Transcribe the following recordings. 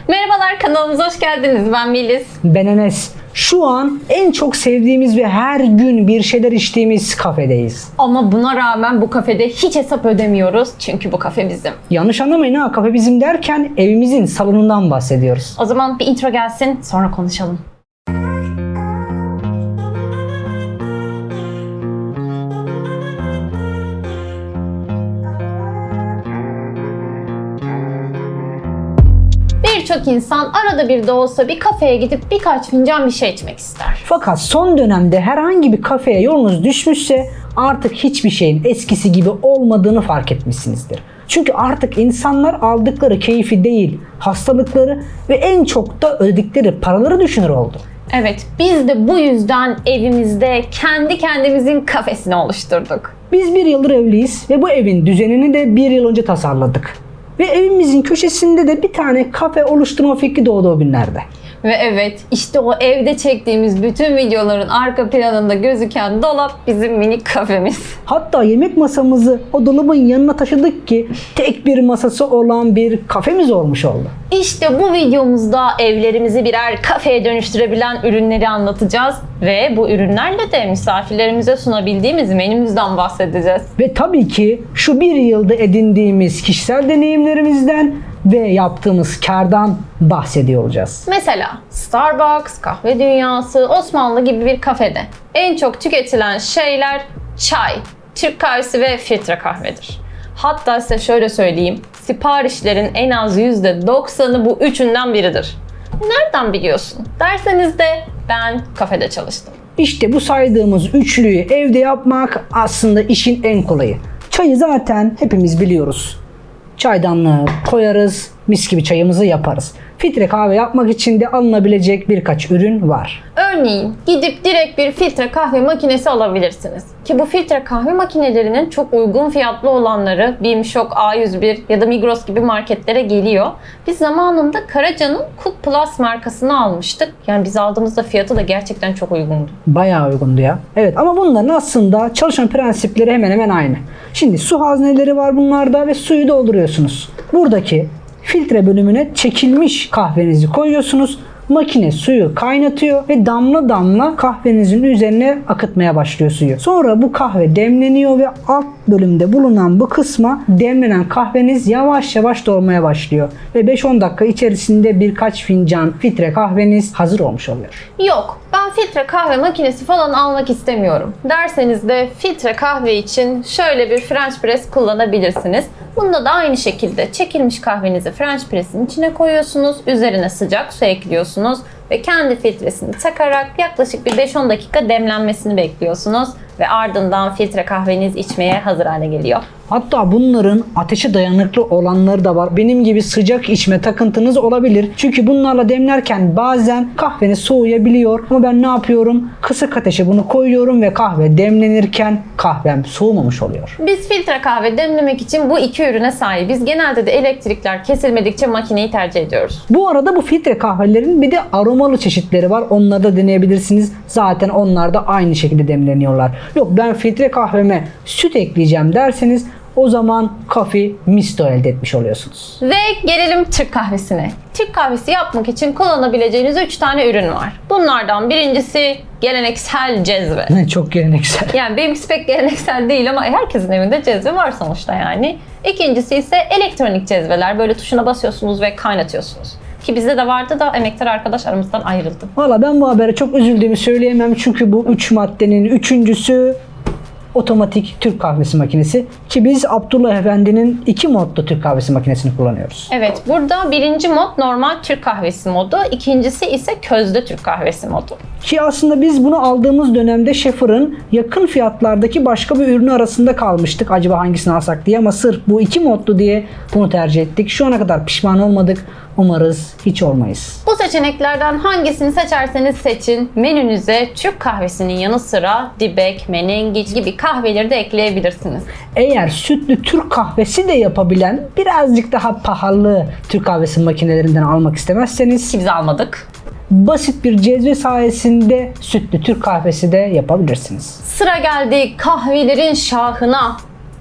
Merhabalar, kanalımıza hoş geldiniz. Ben Melis. Ben Enes. Şu an en çok sevdiğimiz ve her gün bir şeyler içtiğimiz kafedeyiz. Ama buna rağmen bu kafede hiç hesap ödemiyoruz. Çünkü bu kafe bizim. Yanlış anlamayın ha, kafe bizim derken evimizin salonundan bahsediyoruz. O zaman bir intro gelsin, sonra konuşalım. Birçok insan arada bir de olsa bir kafeye gidip birkaç fincan bir şey içmek ister. Fakat son dönemde herhangi bir kafeye yolunuz düşmüşse artık hiçbir şeyin eskisi gibi olmadığını fark etmişsinizdir. Çünkü artık insanlar aldıkları keyfi değil, hastalıkları ve en çok da ödedikleri paraları düşünür oldu. Evet, biz de bu yüzden evimizde kendi kendimizin kafesini oluşturduk. Biz bir yıldır evliyiz ve bu evin düzenini de bir yıl önce tasarladık. Ve evimizin köşesinde de bir tane kafe oluşturma fikri doğdu o günlerde. Ve evet, işte o evde çektiğimiz bütün videoların arka planında gözüken dolap bizim minik kafemiz. Hatta yemek masamızı o dolabın yanına taşıdık ki tek bir masası olan bir kafemiz olmuş oldu. İşte bu videomuzda evlerimizi birer kafeye dönüştürebilen ürünleri anlatacağız. Ve bu ürünlerle de misafirlerimize sunabildiğimiz menümüzden bahsedeceğiz. Ve tabii ki şu bir yılda edindiğimiz kişisel deneyimlerimizden ve yaptığımız kârdan bahsediyor olacağız. Mesela Starbucks, kahve dünyası, Osmanlı gibi bir kafede en çok tüketilen şeyler çay, Türk kahvesi ve filtre kahvedir. Hatta size şöyle söyleyeyim, siparişlerin en az %90'ı bu üçünden biridir. Nereden biliyorsun derseniz de ben kafede çalıştım. İşte bu saydığımız üçlüyü evde yapmak aslında işin en kolayı. Çayı zaten hepimiz biliyoruz. Çaydanlığı koyarız, mis gibi çayımızı yaparız. Filtre kahve yapmak için de alınabilecek birkaç ürün var. Örneğin gidip direkt bir filtre kahve makinesi alabilirsiniz. Ki bu filtre kahve makinelerinin çok uygun fiyatlı olanları Bimşok, A101 ya da Migros gibi marketlere geliyor. Biz zamanında Karaca'nın Cook Plus markasını almıştık. Yani biz aldığımızda fiyatı da gerçekten çok uygundu. Bayağı uygundu ya. Evet, ama bunların aslında çalışan prensipleri hemen hemen aynı. Şimdi su hazneleri var bunlarda ve suyu dolduruyorsunuz. Buradaki filtre bölümüne çekilmiş kahvenizi koyuyorsunuz. Makine suyu kaynatıyor ve damla damla kahvenizin üzerine akıtmaya başlıyor suyu. Sonra bu kahve demleniyor ve alt bölümde bulunan bu kısma demlenen kahveniz yavaş yavaş dolmaya başlıyor. Ve 5-10 dakika içerisinde birkaç fincan filtre kahveniz hazır olmuş oluyor. Yok, ben filtre kahve makinesi falan almak istemiyorum derseniz de filtre kahve için şöyle bir French press kullanabilirsiniz. Bunda da aynı şekilde çekilmiş kahvenizi French press'in içine koyuyorsunuz, üzerine sıcak su ekliyorsunuz ve kendi filtresini takarak yaklaşık bir 5-10 dakika demlenmesini bekliyorsunuz ve ardından filtre kahveniz içmeye hazır hale geliyor. Hatta bunların ateşe dayanıklı olanları da var. Benim gibi sıcak içme takıntınız olabilir. Çünkü bunlarla demlerken bazen kahveniz soğuyabiliyor. Ama ben ne yapıyorum? Kısık ateşe bunu koyuyorum ve kahve demlenirken kahvem soğumamış oluyor. Biz filtre kahve demlemek için bu iki ürüne sahibiz. Genelde de elektrikler kesilmedikçe makineyi tercih ediyoruz. Bu arada bu filtre kahvelerin bir de aromalı çeşitleri var. Onları da deneyebilirsiniz. Zaten onlar da aynı şekilde demleniyorlar. Yok, ben filtre kahveme süt ekleyeceğim derseniz o zaman Coffee Misto elde etmiş oluyorsunuz. Ve gelelim Türk kahvesine. Türk kahvesi yapmak için kullanabileceğiniz 3 tane ürün var. Bunlardan birincisi geleneksel cezve. Çok geleneksel. Yani benimkisi pek geleneksel değil ama herkesin evinde cezve var sonuçta yani. İkincisi ise elektronik cezveler. Böyle tuşuna basıyorsunuz ve kaynatıyorsunuz. Ki bizde de vardı da emektar arkadaş aramızdan ayrıldı. Valla ben bu habere çok üzüldüğümü söyleyemem. Çünkü bu 3 maddenin üçüncüsü otomatik Türk kahvesi makinesi. Ki biz Abdullah Efendi'nin 2 modlu Türk kahvesi makinesini kullanıyoruz. Evet, burada birinci mod normal Türk kahvesi modu. İkincisi ise közde Türk kahvesi modu. Ki aslında biz bunu aldığımız dönemde Schaeffer'ın yakın fiyatlardaki başka bir ürünü arasında kalmıştık. Acaba hangisini alsak diye, ama sırf bu 2 modlu diye bunu tercih ettik. Şu ana kadar pişman olmadık. Umarız hiç olmayız. Bu seçeneklerden hangisini seçerseniz seçin, menünüze Türk kahvesinin yanı sıra dibek, menengiç gibi kahveleri de ekleyebilirsiniz. Eğer sütlü Türk kahvesi de yapabilen birazcık daha pahalı Türk kahvesi makinelerinden almak istemezseniz, Biz almadık. basit bir cezve sayesinde sütlü Türk kahvesi de yapabilirsiniz. Sıra geldi kahvelerin şahına,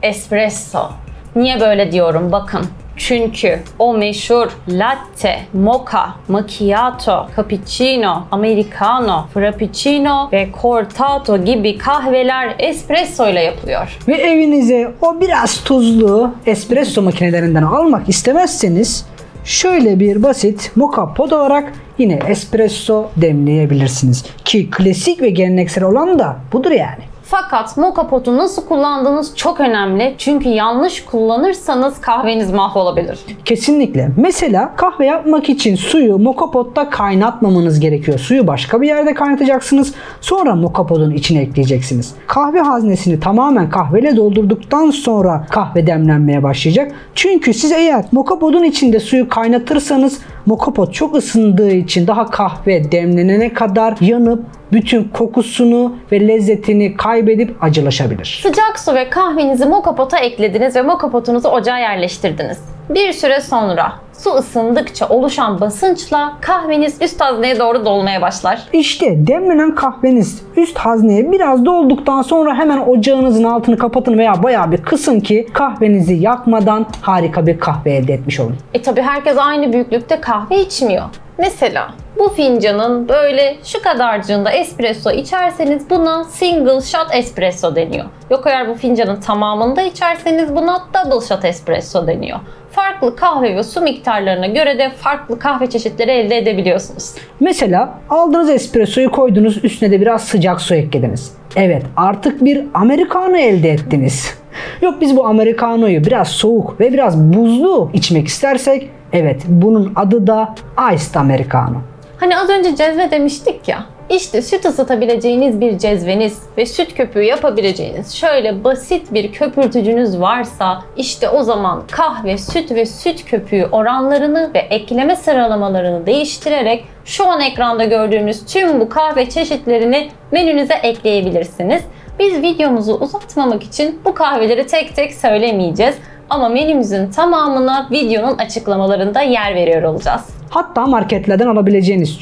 espresso. Niye böyle diyorum bakın. Çünkü o meşhur latte, mocha, macchiato, cappuccino, americano, frappuccino ve cortado gibi kahveler espresso ile yapılıyor. Ve evinize o biraz tuzlu espresso makinelerinden almak istemezseniz şöyle bir basit moka pod olarak yine espresso demleyebilirsiniz. Ki klasik ve geleneksel olan da budur yani. Fakat moka potu nasıl kullandığınız çok önemli. Çünkü yanlış kullanırsanız kahveniz mahvolabilir. Kesinlikle. Mesela kahve yapmak için suyu moka potta kaynatmamanız gerekiyor. Suyu başka bir yerde kaynatacaksınız. Sonra moka potun içine ekleyeceksiniz. Kahve haznesini tamamen kahveyle doldurduktan sonra kahve demlenmeye başlayacak. Çünkü siz eğer moka potun içinde suyu kaynatırsanız moka pot çok ısındığı için daha kahve demlenene kadar yanıp bütün kokusunu ve lezzetini kaybedip acılaşabilir. Sıcak su ve kahvenizi moka pota eklediniz ve moka potunuzu ocağa yerleştirdiniz. Bir süre sonra su ısındıkça oluşan basınçla kahveniz üst hazneye doğru dolmaya başlar. İşte demlenen kahveniz üst hazneye biraz dolduktan sonra hemen ocağınızın altını kapatın veya bayağı bir kısın ki kahvenizi yakmadan harika bir kahve elde etmiş olun. Tabi herkes aynı büyüklükte kahve içmiyor. Mesela bu fincanın böyle şu kadarcığında espresso içerseniz buna single shot espresso deniyor. Yok eğer bu fincanın tamamında içerseniz buna double shot espresso deniyor. Farklı kahve ve su miktarlarına göre de farklı kahve çeşitleri elde edebiliyorsunuz. Mesela aldığınız espressoyu koydunuz, üstüne de biraz sıcak su eklediniz. Evet, artık bir americano elde ettiniz. Yok biz bu americanoyu biraz soğuk ve biraz buzlu içmek istersek, evet bunun adı da iced americano. Hani az önce cezve demiştik ya. İşte süt ısıtabileceğiniz bir cezveniz ve süt köpüğü yapabileceğiniz şöyle basit bir köpürtücünüz varsa işte o zaman kahve, süt ve süt köpüğü oranlarını ve ekleme sıralamalarını değiştirerek şu an ekranda gördüğünüz tüm bu kahve çeşitlerini menünüze ekleyebilirsiniz. Biz videomuzu uzatmamak için bu kahveleri tek tek söylemeyeceğiz. Ama menümüzün tamamına videonun açıklamalarında yer veriyor olacağız. Hatta marketlerden alabileceğiniz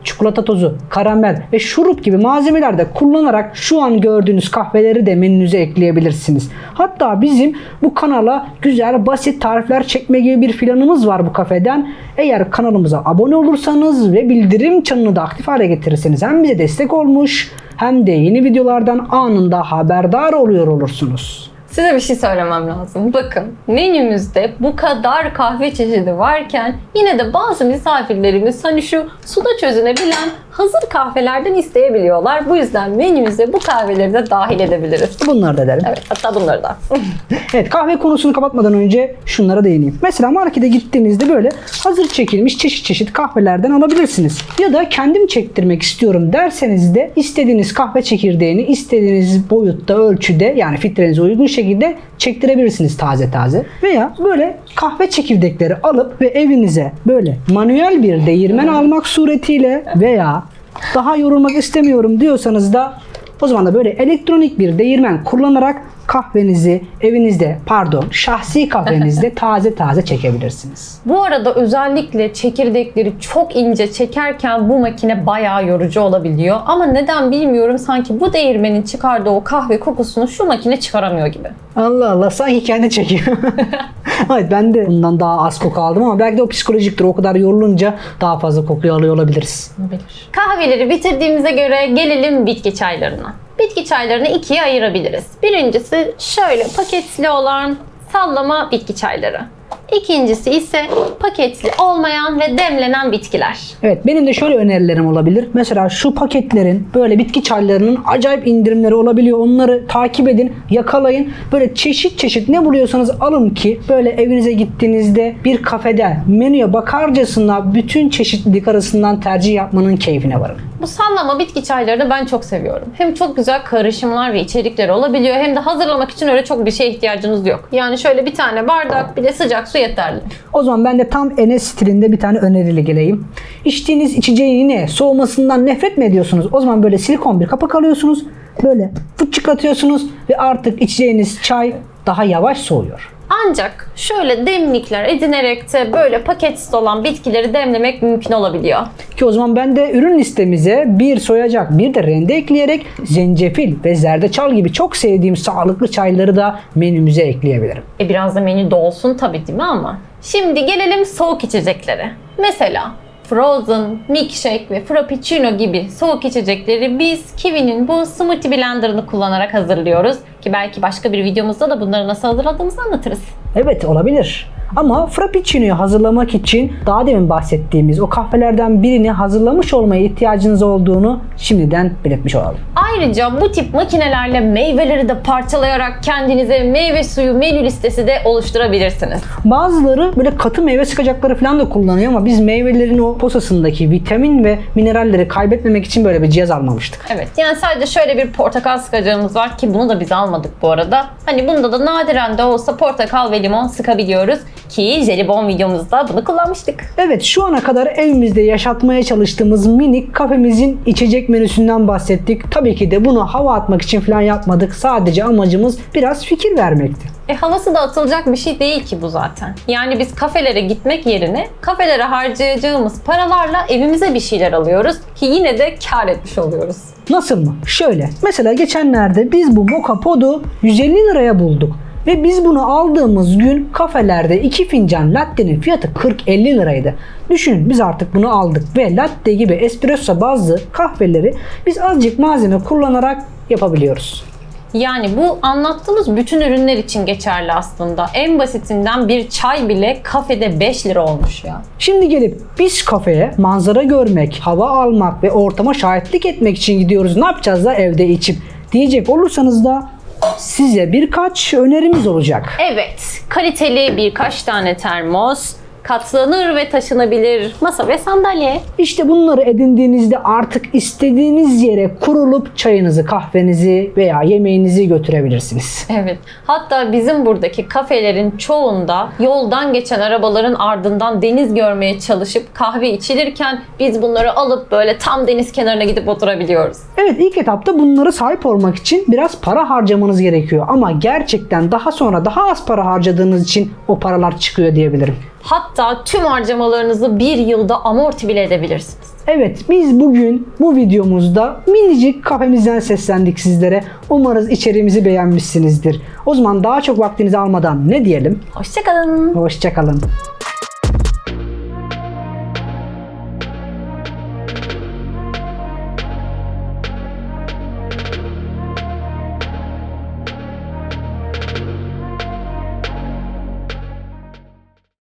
çikolata tozu, karamel ve şurup gibi malzemeler de kullanarak şu an gördüğünüz kahveleri de menünüze ekleyebilirsiniz. Hatta bizim bu kanala güzel basit tarifler çekme gibi bir planımız var bu kafeden. Eğer kanalımıza abone olursanız ve bildirim çanını da aktif hale getirirseniz hem bize destek olmuş hem de yeni videolardan anında haberdar oluyor olursunuz. Size bir şey söylemem lazım. Bakın menümüzde bu kadar kahve çeşidi varken yine de bazı misafirlerimiz hani şu suda çözünebilen hazır kahvelerden isteyebiliyorlar. Bu yüzden menümüze bu kahveleri de dahil edebiliriz. Bunları da edelim. Evet, hatta bunları da. Evet, kahve konusunu kapatmadan önce şunlara değineyim. Mesela markete gittiğinizde böyle hazır çekilmiş çeşit çeşit kahvelerden alabilirsiniz. Ya da kendim çektirmek istiyorum derseniz de istediğiniz kahve çekirdeğini istediğiniz boyutta, ölçüde yani filtrenize uygun şekilde çektirebilirsiniz taze taze. Veya böyle kahve çekirdekleri alıp ve evinize böyle manuel bir değirmen almak suretiyle veya daha yorulmak istemiyorum diyorsanız da o zaman da böyle elektronik bir değirmen kullanarak kahvenizi evinizde, şahsi kahvenizde taze taze çekebilirsiniz. Bu arada özellikle çekirdekleri çok ince çekerken bu makine bayağı yorucu olabiliyor. Ama neden bilmiyorum, sanki bu değirmenin çıkardığı o kahve kokusunu şu makine çıkaramıyor gibi. Allah Allah, sanki kendi çekiyor. Evet, ben de bundan daha az koku aldım ama belki de o psikolojiktir. O kadar yorulunca daha fazla kokuyu alıyor olabiliriz. Olabilir. Kahveleri bitirdiğimize göre gelelim bitki çaylarına. Bitki çaylarını ikiye ayırabiliriz. Birincisi şöyle paketli olan sallama bitki çayları. İkincisi ise paketli olmayan ve demlenen bitkiler. Evet, benim de şöyle önerilerim olabilir. Mesela şu paketlerin böyle bitki çaylarının acayip indirimleri olabiliyor. Onları takip edin, yakalayın. Böyle çeşit çeşit ne buluyorsanız alın ki böyle evinize gittiğinizde bir kafede menüye bakarcasına bütün çeşitlilik arasından tercih yapmanın keyfine varın. Bu sallama bitki çaylarını ben çok seviyorum. Hem çok güzel karışımlar ve içerikleri olabiliyor hem de hazırlamak için öyle çok bir şeye ihtiyacınız yok. Yani şöyle bir tane bardak bir de sıcak su yeterli. O zaman ben de tam Enes stilinde bir tane öneriyle geleyim. İçtiğiniz içeceğin yine soğumasından nefret mi ediyorsunuz? O zaman böyle silikon bir kapak alıyorsunuz. Böyle fıçıklatıyorsunuz ve artık içeceğiniz çay daha yavaş soğuyor. Ancak şöyle demlikler edinerek de böyle paketsiz olan bitkileri demlemek mümkün olabiliyor. Ki o zaman ben de ürün listemize bir soyacak, bir de rende ekleyerek zencefil ve zerdeçal gibi çok sevdiğim sağlıklı çayları da menümüze ekleyebilirim. Biraz da menü dolsun tabii, değil mi ama? Şimdi gelelim soğuk içeceklere. Mesela frozen, milkshake ve frappuccino gibi soğuk içecekleri biz Kiwi'nin bu smoothie blenderını kullanarak hazırlıyoruz. Ki belki başka bir videomuzda da bunları nasıl hazırladığımızı anlatırız. Evet, olabilir. Ama frappuccino'yu hazırlamak için daha demin bahsettiğimiz o kahvelerden birini hazırlamış olmaya ihtiyacınız olduğunu şimdiden belirtmiş olalım. Ayrıca bu tip makinelerle meyveleri de parçalayarak kendinize meyve suyu menü listesi de oluşturabilirsiniz. Bazıları böyle katı meyve sıkacakları falan da kullanıyor ama biz meyvelerin o posasındaki vitamin ve mineralleri kaybetmemek için böyle bir cihaz almamıştık. Evet, yani sadece şöyle bir portakal sıkacağımız var ki bunu da biz almadık bu arada. Hani bunda da nadiren de olsa portakal ve limon sıkabiliyoruz ki jelibon videomuzda bunu kullanmıştık. Evet, şu ana kadar evimizde yaşatmaya çalıştığımız minik kafemizin içecek menüsünden bahsettik. Tabii ki de bunu hava atmak için falan yapmadık. Sadece amacımız biraz fikir vermekti. Havası da atılacak bir şey değil ki bu zaten. Yani biz kafelere gitmek yerine kafelere harcayacağımız paralarla evimize bir şeyler alıyoruz ki yine de kar etmiş oluyoruz. Nasıl mı? Şöyle. Mesela geçenlerde biz bu moka podu 150 liraya bulduk. Ve biz bunu aldığımız gün kafelerde 2 fincan latte'nin fiyatı 40-50 liraydı. Düşünün, biz artık bunu aldık ve latte gibi espresso bazlı kahveleri biz azıcık malzeme kullanarak yapabiliyoruz. Yani bu anlattığımız bütün ürünler için geçerli aslında. En basitinden bir çay bile kafede 5 lira olmuş ya. Şimdi gelip biz kafeye manzara görmek, hava almak ve ortama şahitlik etmek için gidiyoruz. Ne yapacağız da evde içip diyecek olursanız da size birkaç önerimiz olacak. Evet, kaliteli birkaç tane termos, katlanır ve taşınabilir masa ve sandalye. İşte bunları edindiğinizde artık istediğiniz yere kurulup çayınızı, kahvenizi veya yemeğinizi götürebilirsiniz. Evet, hatta bizim buradaki kafelerin çoğunda yoldan geçen arabaların ardından deniz görmeye çalışıp kahve içilirken biz bunları alıp böyle tam deniz kenarına gidip oturabiliyoruz. Evet, ilk etapta bunlara sahip olmak için biraz para harcamanız gerekiyor. Ama gerçekten daha sonra daha az para harcadığınız için o paralar çıkıyor diyebilirim. Hatta tüm harcamalarınızı bir yılda amorti bile edebilirsiniz. Evet, biz bugün bu videomuzda minicik kafemizden seslendik sizlere. Umarız içeriğimizi beğenmişsinizdir. O zaman daha çok vaktinizi almadan ne diyelim? Hoşça kalın. Hoşça kalın.